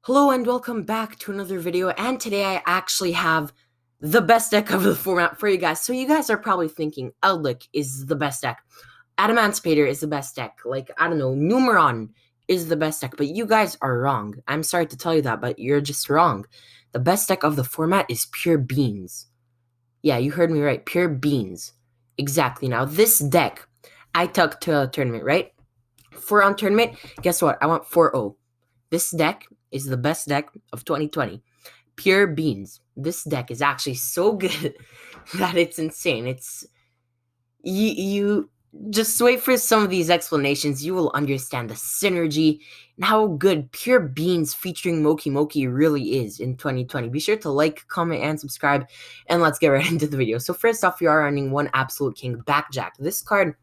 Hello and welcome back to another video, and today I actually have the best deck of the format for you guys. So you guys are probably thinking Outlook is the best deck, Adamantipator is the best deck, like, I don't know, Numeron is the best deck, but you guys are wrong. I'm sorry to tell you that, but you're just wrong. The best deck of the format is Pure Beans. Yeah, you heard me right, Pure Beans. Exactly. Now, this deck, I took to a tournament, right? 4-round tournament, guess what? I went 4-0. This deck is the best deck of 2020. Pure Beans. This deck is actually so good that it's insane. You just wait for some of these explanations. You will understand the synergy and how good Pure Beans featuring MOKEY really is in 2020. Be sure to like, comment, and subscribe, and let's get right into the video. So first off, we are running one Absolute King Backjack. This card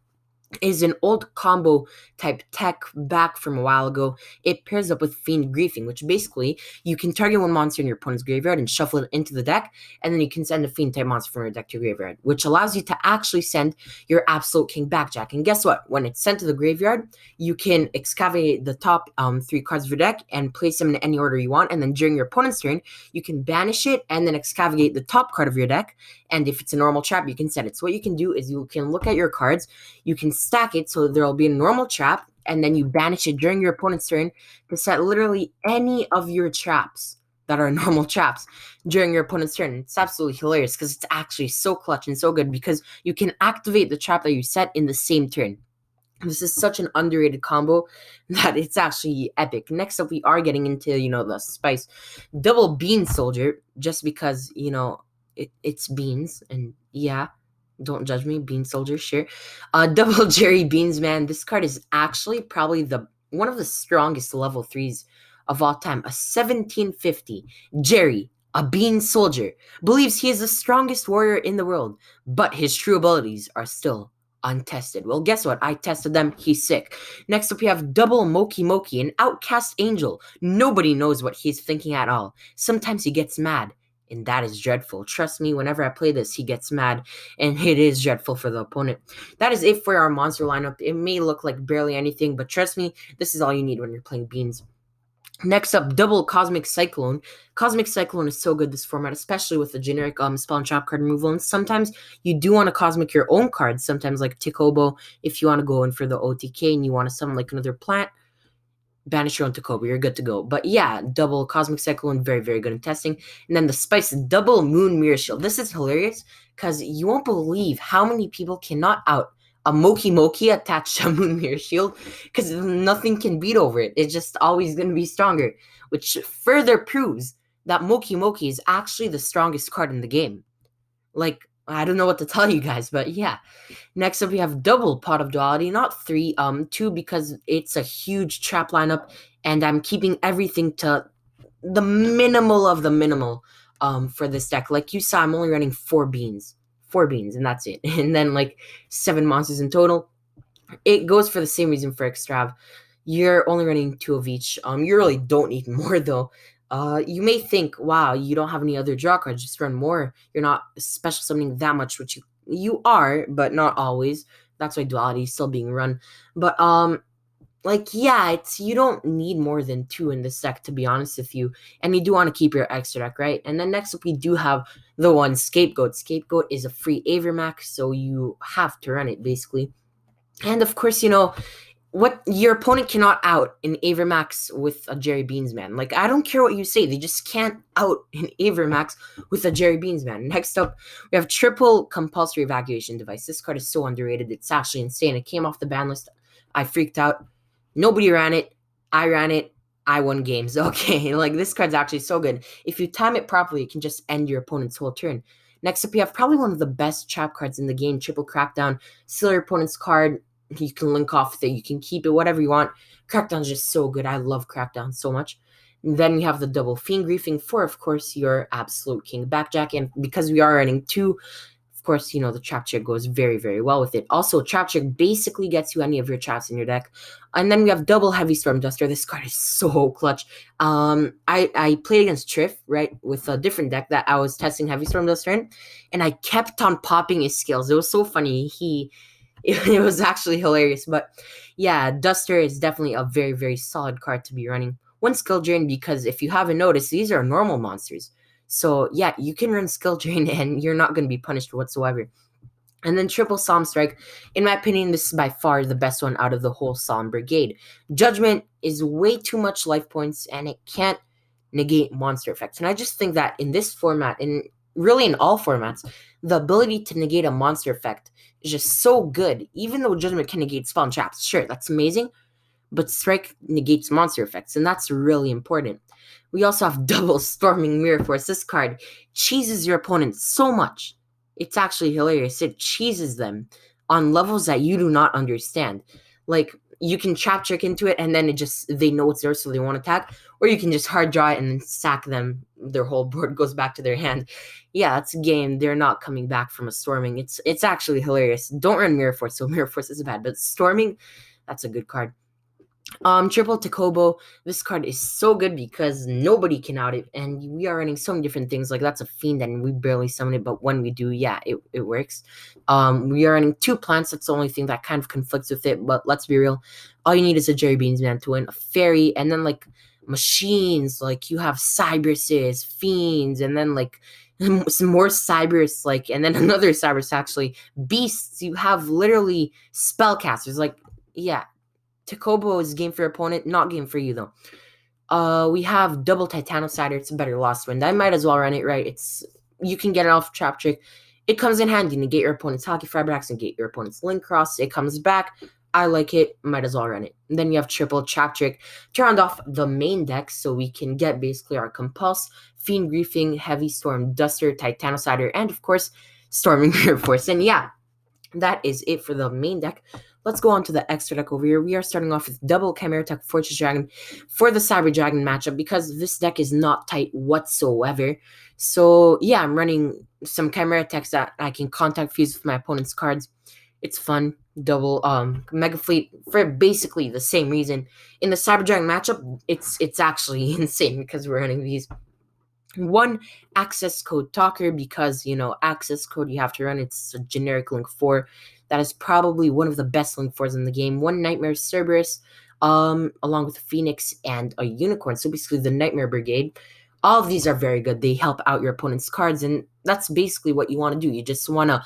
is an old combo type tech back from a while ago. It pairs up with Fiend Griefing, which basically you can target one monster in your opponent's graveyard and shuffle it into the deck, and then you can send a Fiend type monster from your deck to your graveyard, which allows you to actually send your Absolute King Backjack. And guess what? When it's sent to the graveyard, you can excavate the top 3 cards of your deck and place them in any order you want, and then during your opponent's turn, you can banish it and then excavate the top card of your deck, and if it's a normal trap, you can set it. So what you can do is you can look at your cards, you can stack it so there will be a normal trap, and then you banish it during your opponent's turn to set literally any of your traps that are normal traps during your opponent's turn. It's absolutely hilarious because it's actually so clutch and so good because you can activate the trap that you set in the same turn. This is such an underrated combo that it's actually epic. Next up, we are getting into, the spice. Double Bean Soldier, just because, it's beans, and yeah. Don't judge me, Bean Soldier, sure. Double Jerry Beans, man. This card is actually probably one of the strongest level 3s of all time. A 1750 Jerry, a Bean Soldier, believes he is the strongest warrior in the world, but his true abilities are still untested. Well, guess what? I tested them. He's sick. Next up, we have Double MOKEY, an outcast angel. Nobody knows what he's thinking at all. Sometimes he gets mad, and that is dreadful. Trust me, whenever I play this, he gets mad, and it is dreadful for the opponent. That is it for our monster lineup. It may look like barely anything, but trust me, this is all you need when you're playing Beans. Next up, Double Cosmic Cyclone. Cosmic Cyclone is so good this format, especially with the generic spell and trap card removal. And sometimes you do want to Cosmic your own cards, sometimes like Tikobo, if you want to go in for the OTK and you want to summon like another plant, banish your own Tikobo, you're good to go. But yeah, Double Cosmic Cyclone, very, very good in testing. And then the Spice Double Moon Mirror Shield. This is hilarious because you won't believe how many people cannot out a MOKEY attached to a Moon Mirror Shield because nothing can beat over it. It's just always going to be stronger, which further proves that MOKEY is actually the strongest card in the game. Like, I don't know what to tell you guys, but yeah. Next up, we have Double Pot of Duality, not 3, 2, because it's a huge trap lineup, and I'm keeping everything to the minimal of the minimal for this deck. Like you saw, I'm only running 4 beans, and that's it. And then like 7 monsters in total. It goes for the same reason for Extrav. You're only running 2 of each. You really don't need more though. You may think, wow, you don't have any other draw cards, just run more. You're not special summoning that much, which you are, but not always. That's why duality is still being run. But yeah, you don't need more than 2 in this deck, to be honest with you. And you do want to keep your extra deck, right? And then next up, we do have the one Scapegoat. Scapegoat is a free Avermax, so you have to run it, basically. And of course, what your opponent cannot out in Avermax with a Jerry Beans, man. Like, I don't care what you say. They just can't out in Avermax with a Jerry Beans, man. Next up, we have Triple Compulsory Evacuation Device. This card is so underrated. It's actually insane. It came off the ban list. I freaked out. Nobody ran it. I ran it. I won games. Okay, like, this card's actually so good. If you time it properly, it can just end your opponent's whole turn. Next up, we have probably one of the best trap cards in the game, Triple Crackdown. Steal your opponent's card. You can link off with it. You can keep it, whatever you want. Crackdown's just so good. I love Crackdown so much. And then you have the Double Fiend Griefing for, of course, your Absolute King Backjack. And because we are running 2, of course, the Trap Trick goes very, very well with it. Also, Trap Trick basically gets you any of your traps in your deck. And then we have Double Heavy Storm Duster. This card is so clutch. I played against Triff, right, with a different deck that I was testing Heavy Storm Duster in. And I kept on popping his skills. It was so funny. It was actually hilarious. But yeah, Duster is definitely a very, very solid card to be running. one skill drain, because if you haven't noticed, these are normal monsters. So yeah, you can run skill drain and you're not going to be punished whatsoever. And then triple Psalm Strike. In my opinion, this is by far the best one out of the whole Psalm Brigade. Judgment is way too much life points, and it can't negate monster effects. And I just think that in this format, and really in all formats, the ability to negate a monster effect is just so good. Even though Judgment can negate spawn traps, sure, that's amazing, but Strike negates monster effects, and that's really important. We also have double Storming Mirror Force. This card cheeses your opponent so much. It's actually hilarious. It cheeses them on levels that you do not understand. Like, you can trap trick into it, and then they know it's there, so they won't attack. Or you can just hard draw it and then sack them. Their whole board goes back to their hand. Yeah, that's a game. They're not coming back from a storming. It's actually hilarious. Don't run Mirror Force, so Mirror Force is bad. But storming, that's a good card. Triple Takobo. This card is so good because nobody can out it, and we are running so many different things. Like, that's a fiend, and we barely summon it, but when we do, yeah, it works. We are running 2 plants. That's the only thing that kind of conflicts with it, but let's be real. All you need is a Jerry Beans Man to win, a fairy, and then like machines. Like, you have Cybruses, fiends, and then like some more Cyberus, like, and then another Cyberus, actually. Beasts. You have literally spellcasters. Like, yeah. Takobo is game for your opponent, not game for you, though. We have double Titanocider. It's a better lost wind. I might as well run it, right? You can get it off trap trick. It comes in handy. Negate your opponent's Hockey Fibrax, negate your opponent's Link Cross. It comes back. I like it. Might as well run it. And then you have triple trap trick to round off the main deck, so we can get basically our Compulse, Fiend Griefing, Heavy Storm, Duster, Titanocider, and of course, Storming Mirror Force. And yeah, that is it for the main deck. Let's go on to the extra deck over here. We are starting off with double Chimera Tech Fortress Dragon for the Cyber Dragon matchup, because this deck is not tight whatsoever. So yeah, I'm running some Chimera Techs that I can contact fuse with my opponent's cards. It's fun. Double Mega Fleet for basically the same reason. In the Cyber Dragon matchup, it's actually insane because we're running these. 1 access code talker, because access code you have to run. It's a generic link 4 that is probably one of the best link 4s in the game. 1 Nightmare Cerberus, along with a Phoenix and a Unicorn. So basically the Nightmare Brigade. All of these are very good. They help out your opponent's cards, and that's basically what you want to do. You just want to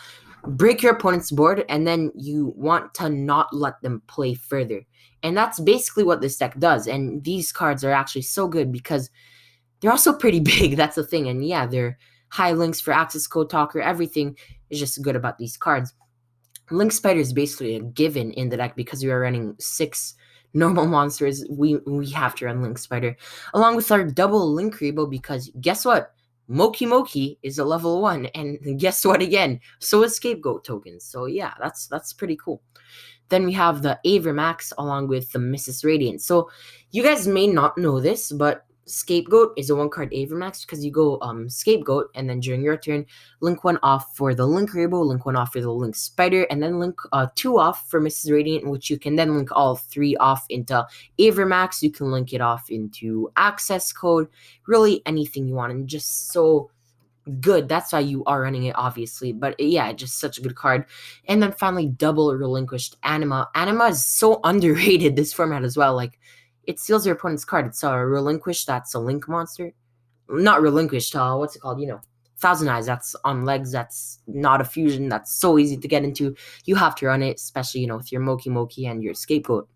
break your opponent's board, and then you want to not let them play further. And that's basically what this deck does. And these cards are actually so good because they're also pretty big. That's the thing. And yeah, they're high links for access code talker. Everything is just good about these cards. Link Spider is basically a given in the deck because we are running 6 normal monsters. We have to run Link Spider along with our double Link Rebo, because guess what? MOKEY is a level 1, and guess what again? So is Scapegoat tokens. So yeah, that's pretty cool. Then we have the Aver Max along with the Mrs. Radiant. So you guys may not know this, but Scapegoat is a 1-card Avermax, because you go Scapegoat, and then during your turn, link 1 off for the Link Rebo, link 1 off for the Link Spider, and then link 2 off for Mrs. Radiant, which you can then link all 3 off into Avermax. You can link it off into Access Code, really anything you want, and just so good. That's why you are running it, obviously. But yeah, just such a good card. And then finally, double Relinquished Anima. Anima is so underrated this format as well. Like, it steals your opponent's card. It's a Relinquish, that's a Link monster. Not Relinquished, what's it called? Thousand Eyes, that's on legs, that's not a fusion, that's so easy to get into. You have to run it, especially, with your Moki and your Scapegoat.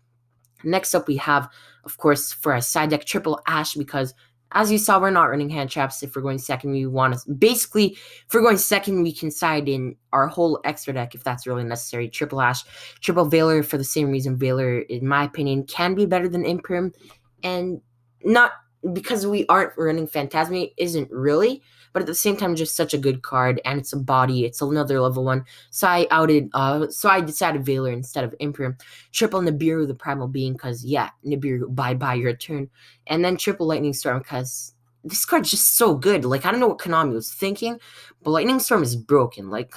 Next up, we have, of course, for our side deck, triple Ash, because as you saw, we're not running hand traps. If we're going second, we want to basically, if we're going second, we can side in our whole extra deck if that's really necessary. Triple Ash, triple Valor for the same reason. Valor, in my opinion, can be better than Imprim, and not because we aren't running Phantasmate, isn't really, but at the same time, just such a good card, and it's a body. It's another level 1. So I decided Valor instead of Imprim. Triple Nibiru, the Primal Being, because yeah, Nibiru, bye your turn. And then triple Lightning Storm, because this card's just so good. Like, I don't know what Konami was thinking, but Lightning Storm is broken. Like,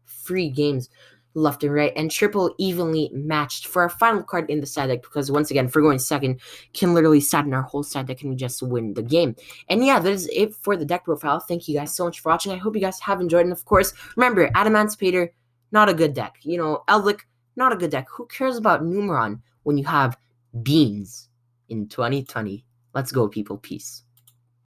free games left and right. And triple Evenly Matched for our final card in the side deck, because once again, if we're going second, can literally side in our whole side deck and we just win the game. And yeah, that is it for the deck profile. Thank you guys so much for watching. I hope you guys have enjoyed. And of course, remember, Adamantipator, not a good deck. Eldlik, not a good deck. Who cares about Numeron when you have Beans in 2020? Let's go, people. Peace.